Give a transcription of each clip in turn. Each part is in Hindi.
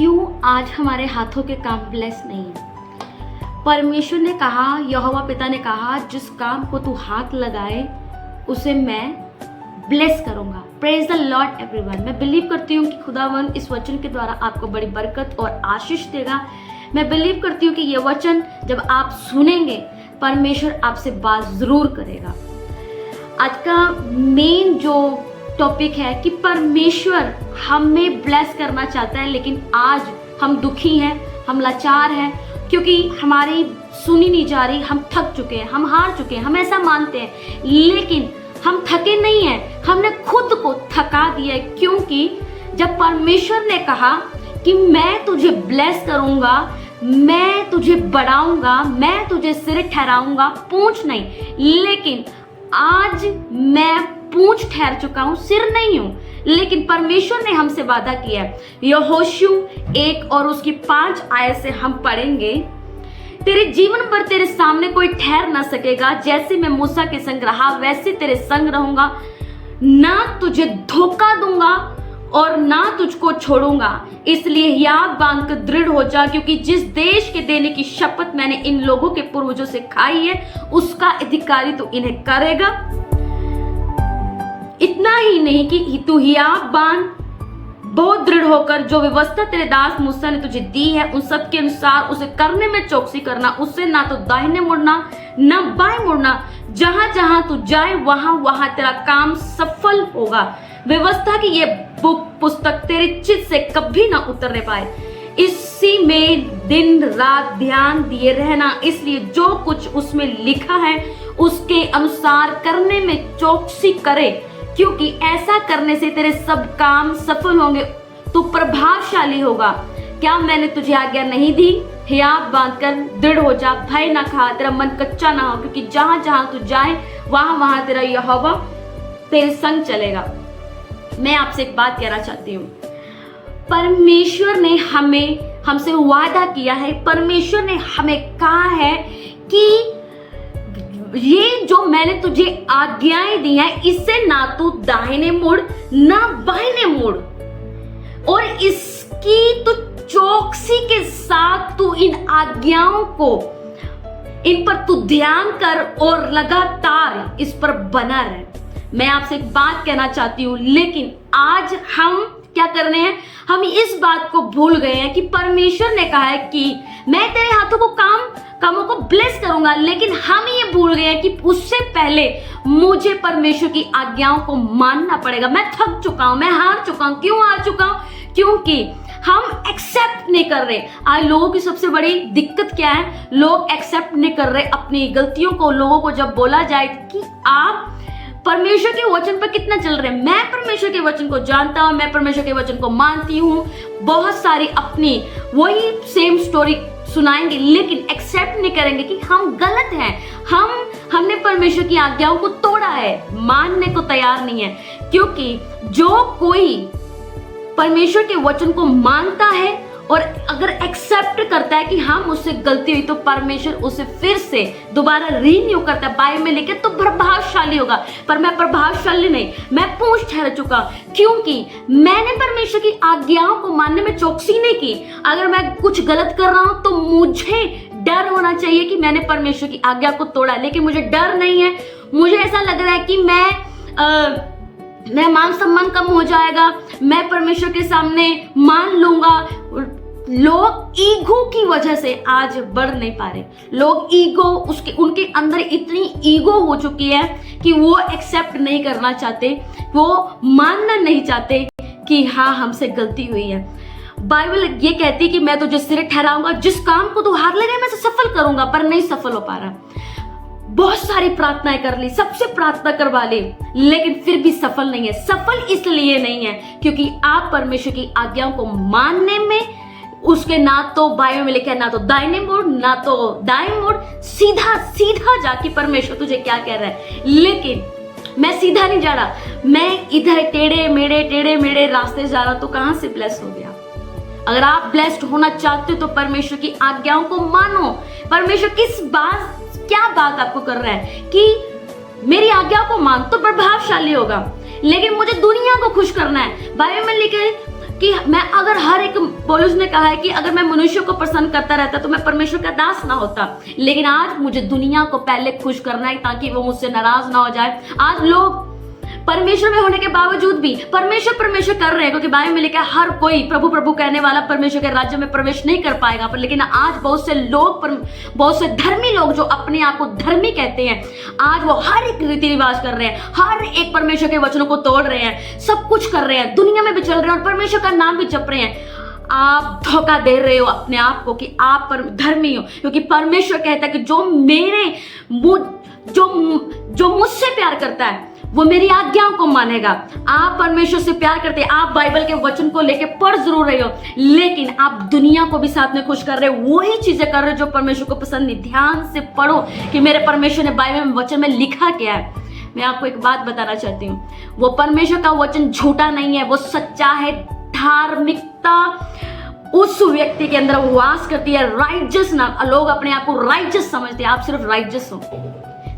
क्यों आज हमारे हाथों के काम ब्लेस नहीं है? परमेश्वर ने कहा, यहोवा पिता ने कहा, जिस काम को तू हाथ लगाए उसे मैं ब्लेस करूंगा। Praise the Lord everyone. मैं बिलीव करती हूँ कि खुदावंद इस वचन के द्वारा आपको बड़ी बरकत और आशीष देगा। मैं बिलीव करती हूँ कि ये वचन जब आप सुनेंगे परमेश्वर आपसे बात जरूर करेगा। आज का मेन जो टॉपिक है कि परमेश्वर हमें ब्लेस करना चाहता है, लेकिन आज हम दुखी हैं, हम लाचार हैं, क्योंकि हमारी सुनी नहीं जा रही। हम थक चुके हैं, हम हार चुके हैं, हम ऐसा मानते हैं, लेकिन हम थके नहीं हैं, हमने खुद को थका दिया है। क्योंकि जब परमेश्वर ने कहा कि मैं तुझे ब्लेस करूंगा, मैं तुझे बढ़ाऊंगा, मैं तुझे सिर ठहराऊंगा, पूंछ नहीं। लेकिन आज मैं पूंछ ठहर चुका हूं, सिर नहीं हूं। लेकिन परमेश्वर ने हमसे वादा किया है। यहोशू 1 और उसकी 5 आयत से हम पढ़ेंगे, तेरे जीवन पर तेरे सामने कोई ठहर ना सकेगा। जैसे मैं मूसा के संग रहा वैसे तेरे संग रहूंगा, ना तुझे धोखा दूंगा और ना तुझको छोड़ूंगा। इसलिए याद बांध कर दृढ़ हो जा, क्योंकि जिस देश के देने की शपथ मैंने इन लोगों के पूर्वजों से खाई है उसका अधिकारी तो इन्हें करेगा। इतना ही नहीं कि तू हियाब बांध, बहुत दृढ़ होकर जो व्यवस्था तेरे दास मूसा ने तुझे दी है उन सब के अनुसार उसे करने में चौकसी करना। उससे ना तो दाहिने मुड़ना ना बाएं मुड़ना। जहां जहां तू जाए वहां वहां तेरा काम सफल होगा। व्यवस्था की ये पुस्तक तेरे चित्त से कभी ना उतरने पाए। इसी में दिन रात ध्यान दिए रहना, इसलिए जो कुछ उसमें लिखा है उसके अनुसार करने में चौकसी करे, क्योंकि ऐसा करने से तेरे सब काम सफल होंगे, तू प्रभावशाली होगा। क्या मैंने तुझे आज्ञा नहीं दी? हियाब बांधकर दृढ़ हो जा, भय ना खा, तेरा मन कच्चा ना हो, क्योंकि जहां जहां तू जाए वहां वहां तेरा यहोवा तेरे संग चलेगा। मैं आपसे एक बात कहना चाहती हूँ, परमेश्वर ने हमसे वादा किया है, परमेश्वर ने हमें कहा है कि ये जो मैंने तुझे आज्ञाएं दी हैं इससे ना तू दाहिने मुड़ ना बाहिने मुड़, और इसकी तू चौकसी के साथ तू इन आज्ञाओं को, इन पर तू ध्यान कर और लगातार इस पर बना रहे। मैं आपसे एक बात कहना चाहती हूँ, लेकिन आज हम क्या कर रहे हैं, हम इस बात को भूल गए हैं कि परमेश्वर ने कहा है कि मैं तेरे हाथों को कामों को ब्लेस करूंगा, लेकिन हम ये भूल गए हैं कि उससे पहले मुझे परमेश्वर की आज्ञाओं को मानना पड़ेगा। मैं थक चुका हूं, मैं हार चुका हूं। क्यों हार चुका हूं? क्योंकि हम एक्सेप्ट नहीं कर रहे। आज लोगों की सबसे बड़ी दिक्कत क्या है, लोग एक्सेप्ट नहीं कर रहे अपनी गलतियों को। लोगों को जब बोला जाए कि आप परमेश्वर के वचन पर कितना चल रहे हैं, मैं परमेश्वर के वचन को जानता हूं, मैं परमेश्वर के वचन को मानती हूं, बहुत सारी अपनी वही सेम स्टोरी सुनाएंगे, लेकिन एक्सेप्ट नहीं करेंगे कि हम गलत हैं, हमने परमेश्वर की आज्ञाओं को तोड़ा है, मानने को तैयार नहीं है। क्योंकि जो कोई परमेश्वर के वचन को मानता है और अगर एक्सेप्ट करता है कि हाँ मुझसे गलती हुई, तो परमेश्वर उसे फिर से दोबारा रीन्यू करता है, बाइबल में लिखे तो प्रभावशाली होगा। पर मैं प्रभावशाली नहीं, मैं पूंछ ठहर चुका, क्योंकि मैंने परमेश्वर की आज्ञाओं को मानने में चौकसी नहीं की। अगर मैं कुछ गलत कर रहा हूं तो मुझे डर होना चाहिए कि मैंने परमेश्वर की आज्ञा को तोड़ा, लेकिन मुझे डर नहीं है। मुझे ऐसा लग रहा है कि मैं मान सम्मान कम हो जाएगा, मैं परमेश्वर के सामने मान लूंगा। लोग ईगो की वजह से आज बढ़ नहीं पा रहे। लोग ईगो, उनके अंदर इतनी ईगो हो चुकी है कि वो एक्सेप्ट नहीं करना चाहते, वो मानना नहीं चाहते कि हाँ हमसे गलती हुई है। बाइबल ये कहती है कि मैं तुझे सिर ठहराऊंगा, जिस काम को तू हाथ लगे मैं उसे सफल करूंगा, पर नहीं सफल हो पा रहा। बहुत सारी प्रार्थनाएं कर ली, सबसे प्रार्थना करवा ली, लेकिन फिर भी सफल नहीं है। सफल इसलिए नहीं है क्योंकि आप परमेश्वर की आज्ञाओं को मानने में, उसके ना तो बायों में लिखा है ना तो दाहिने मुड़ ना तो दाएं मुड़, सीधा सीधा जाके परमेश्वर तुझे क्या कह रहा है। लेकिन मैं सीधा नहीं जा रहा, मैं इधर टेढ़े मेढ़े रास्ते जा रहा, तो कहां से ब्लेस हो गया। अगर आप ब्लेस्ड होना चाहते हो तो परमेश्वर की आज्ञाओं को मानो। परमेश्वर क्या बात आपको कर रहा है कि मेरी आज्ञा को मान तो प्रभावशाली होगा, लेकिन मुझे दुनिया को खुश करना है। बाइबल में लिखा है कि मैं अगर हर एक, पौलुस ने कहा है कि अगर मैं मनुष्य को प्रसन्न करता रहता तो मैं परमेश्वर का दास ना होता, लेकिन आज मुझे दुनिया को पहले खुश करना है ताकि वो मुझसे नाराज ना हो जाए। आज लोग परमेश्वर में होने के बावजूद भी परमेश्वर परमेश्वर कर रहे हैं, क्योंकि बाइबल में लिखा है हर कोई प्रभु प्रभु कहने वाला परमेश्वर के राज्य में प्रवेश नहीं कर पाएगा। पर लेकिन आज बहुत से लोग, बहुत से धर्मी लोग जो अपने आप को धर्मी कहते हैं, आज वो हर एक रीति रिवाज कर रहे हैं, हर एक परमेश्वर के वचनों को तोड़ रहे हैं, सब कुछ कर रहे हैं, दुनिया में भी चल रहे हैं और परमेश्वर का नाम भी जप रहे हैं। आप धोखा दे रहे हो अपने आप को कि आप धर्मी हो, क्योंकि परमेश्वर कहता है कि जो मुझसे प्यार करता है वो मेरी आज्ञाओं को मानेगा। आप परमेश्वर से प्यार करते हैं, आप बाइबल के वचन को लेके पढ़ जरूर रहे हो, लेकिन आप दुनिया को भी साथ में खुश कर रहे हो, वही चीजें कर रहे हो जो परमेश्वर को पसंद नहीं। ध्यान से पढ़ो कि मेरे परमेश्वर ने बाइबल में वचन में लिखा क्या है। मैं आपको एक बात बताना चाहती हूँ, वो परमेश्वर का वचन झूठा नहीं है, वो सच्चा है। धार्मिकता उस व्यक्ति के अंदर वास करती है, राइजस ना। लोग अपने आप को राइजस समझते हैं, आप सिर्फ राइजस हो,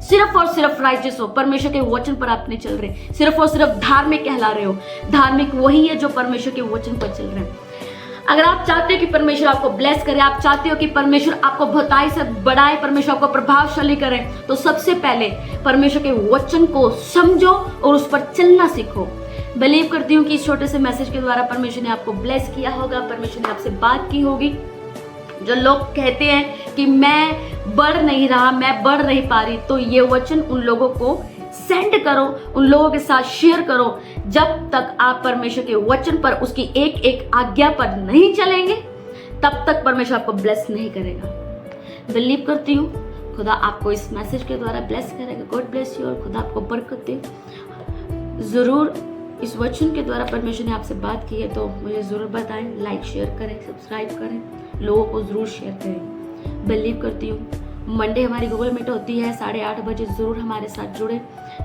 सिर्फ और सिर्फ राइजस हो, परमेश्वर के वचन पर आप नहीं चल रहे, सिर्फ और सिर्फ धार्मिक कहला रहे हो। धार्मिक वही है जो परमेश्वर के वचन पर चल रहे हैं। अगर आप चाहते हो कि परमेश्वर आपको ब्लेस करे, आप चाहते हो कि परमेश्वर आपको बहुताई से बढ़ाए, परमेश्वर आपको प्रभावशाली करे, तो सबसे पहले परमेश्वर के वचन को समझो और उस पर चलना सीखो। बिलीव करती हूँ कि इस छोटे से मैसेज के द्वारा परमेश्वर ने आपको ब्लेस किया होगा, परमेश्वर ने आपसे बात की होगी। जो लोग कहते हैं कि मैं बढ़ नहीं रहा, मैं बढ़ नहीं पा रही, तो ये वचन उन लोगों को सेंड करो, उन लोगों के साथ शेयर करो। जब तक आप परमेश्वर के वचन पर, उसकी एक एक आज्ञा पर नहीं चलेंगे, तब तक परमेश्वर आपको ब्लेस नहीं करेगा। बिलीव करती हूँ खुदा आपको इस मैसेज के द्वारा ब्लेस करेगा। गॉड ब्लेस यू और खुदा आपको बरकत दे। जरूर इस वचन के द्वारा परमेश्वर ने आपसे बात की है तो मुझे ज़रूर बताएं, लाइक शेयर करें, सब्सक्राइब करें, लोगों को ज़रूर शेयर करें। बिलीव करती हूँ मंडे हमारी गूगल मीट होती है 8:30 बजे, ज़रूर हमारे साथ जुड़े।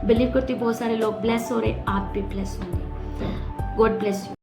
बिलीव करती हूँ बहुत सारे लोग ब्लेस हो रहे, आप भी ब्लेस होंगे। God bless you.